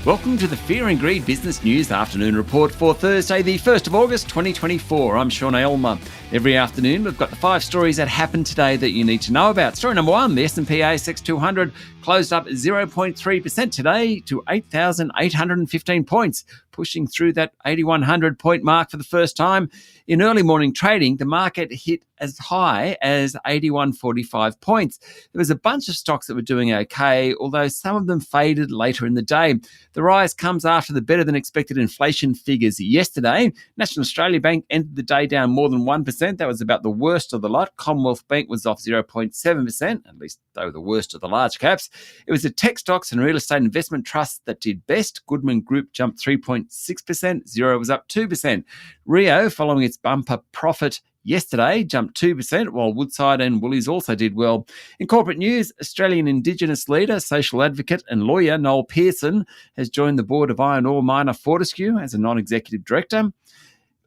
Welcome to the Fear and Greed Business News Afternoon Report for Thursday, the 1st of August, 2024. I'm Sean Aylmer. Every afternoon, we've got the 5 stories that happened today that you need to know about. Story number 1, the S&P ASX 200 closed up 0.3% today to 8,815 points, pushing through that 8,100 point mark for the first time. In early morning trading, the market hit as high as 8,145 points. There was a bunch of stocks that were doing okay, although some of them faded later in the day. The rise comes after the better than expected inflation figures yesterday. National Australia Bank ended the day down more than 1%. That was about the worst of the lot. Commonwealth Bank was off 0.7%, at least they were the worst of the large caps. It was the tech stocks and real estate investment trusts that did best. Goodman Group jumped 3.6%. Xero was up 2%. Rio, following its bumper profit yesterday, jumped 2%, while Woodside and Woolies also did well. In corporate news, Australian Indigenous leader, social advocate and lawyer Noel Pearson has joined the board of iron ore miner Fortescue as a non-executive director.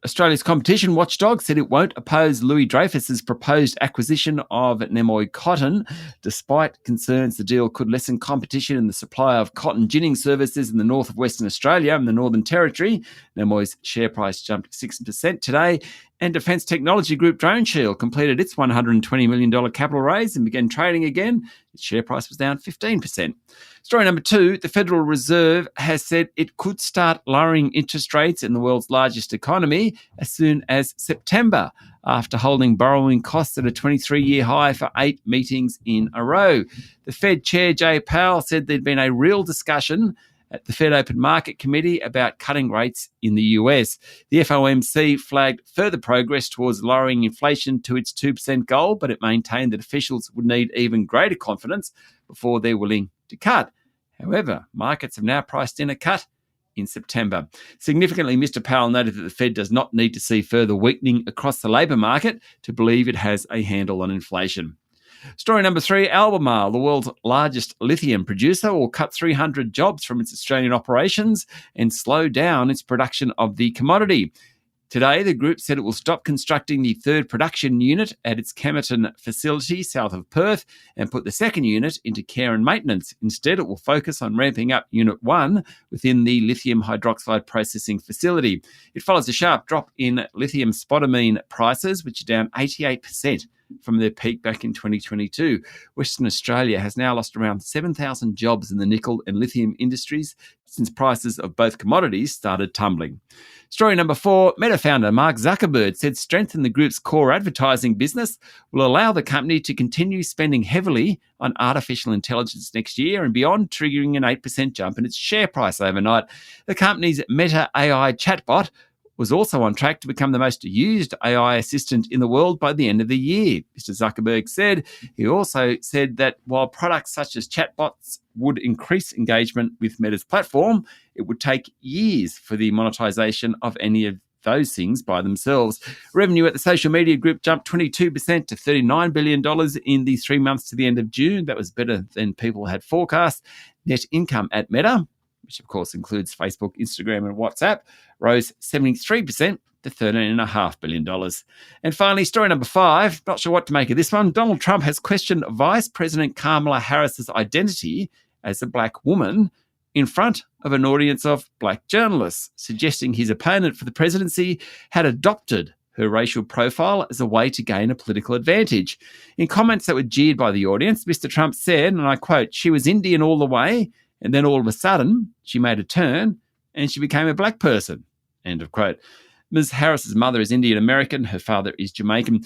Australia's competition watchdog said it won't oppose Louis Dreyfus's proposed acquisition of Nemo Cotton, despite concerns the deal could lessen competition in the supply of cotton ginning services in the north of Western Australia and the Northern Territory. Nemo's share price jumped 6% today. And Defence Technology Group DroneShield completed its $120 million capital raise and began trading again. Its share price was down 15%. Story number 2, the Federal Reserve has said it could start lowering interest rates in the world's largest economy as soon as September, after holding borrowing costs at a 23-year high for 8 meetings in a row. The Fed Chair Jay Powell said there'd been a real discussion at the Fed Open Market Committee about cutting rates in the US. The FOMC flagged further progress towards lowering inflation to its 2% goal, but it maintained that officials would need even greater confidence before they're willing to cut. However, markets have now priced in a cut in September. Significantly, Mr. Powell noted that the Fed does not need to see further weakening across the labour market to believe it has a handle on inflation. Story number 3, Albemarle, the world's largest lithium producer, will cut 300 jobs from its Australian operations and slow down its production of the commodity. Today, the group said it will stop constructing the third production unit at its Kemerton facility south of Perth and put the second unit into care and maintenance. Instead, it will focus on ramping up Unit 1 within the lithium hydroxide processing facility. It follows a sharp drop in lithium spodumene prices, which are down 88% from their peak back in 2022. Western Australia has now lost around 7,000 jobs in the nickel and lithium industries since prices of both commodities started tumbling. Story number 4, Meta founder Mark Zuckerberg said strength in the group's core advertising business will allow the company to continue spending heavily on artificial intelligence next year and beyond, triggering an 8% jump in its share price overnight. The company's Meta AI chatbot was also on track to become the most used AI assistant in the world by the end of the year, Mr. Zuckerberg said. He also said that while products such as chatbots would increase engagement with Meta's platform, it would take years for the monetization of any of those things by themselves. Revenue at the social media group jumped 22% to $39 billion in the 3 months to the end of June. That was better than people had forecast. Net income at Meta, which of course includes Facebook, Instagram and WhatsApp, rose 73% to $13.5 billion. And finally, story number 5, not sure what to make of this one. Donald Trump has questioned Vice President Kamala Harris's identity as a black woman in front of an audience of black journalists, suggesting his opponent for the presidency had adopted her racial profile as a way to gain a political advantage. In comments that were jeered by the audience, Mr. Trump said, and I quote, "She was Indian all the way, and then all of a sudden, she made a turn and she became a black person." End of quote. Ms. Harris's mother is Indian American. Her father is Jamaican.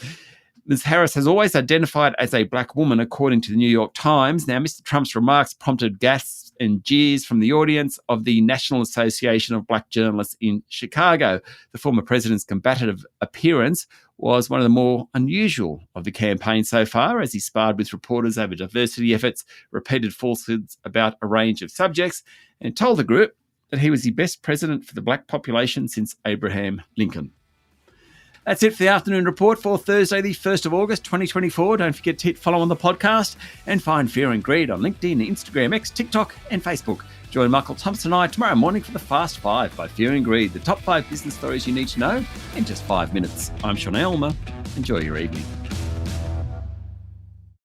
Ms. Harris has always identified as a black woman, according to the New York Times. Now, Mr. Trump's remarks prompted gasps and jeers from the audience of the National Association of Black Journalists in Chicago. The former president's combative appearance was one of the more unusual of the campaign so far, as he sparred with reporters over diversity efforts, repeated falsehoods about a range of subjects, and told the group that he was the best president for the black population since Abraham Lincoln. That's it for the afternoon report for Thursday, the 1st of August, 2024. Don't forget to hit follow on the podcast and find Fear and Greed on LinkedIn, Instagram, X, TikTok and Facebook. Join Michael Thompson and I tomorrow morning for the Fast 5 by Fear and Greed, the top 5 business stories you need to know in just 5 minutes. I'm Sean Aylmer. Enjoy your evening.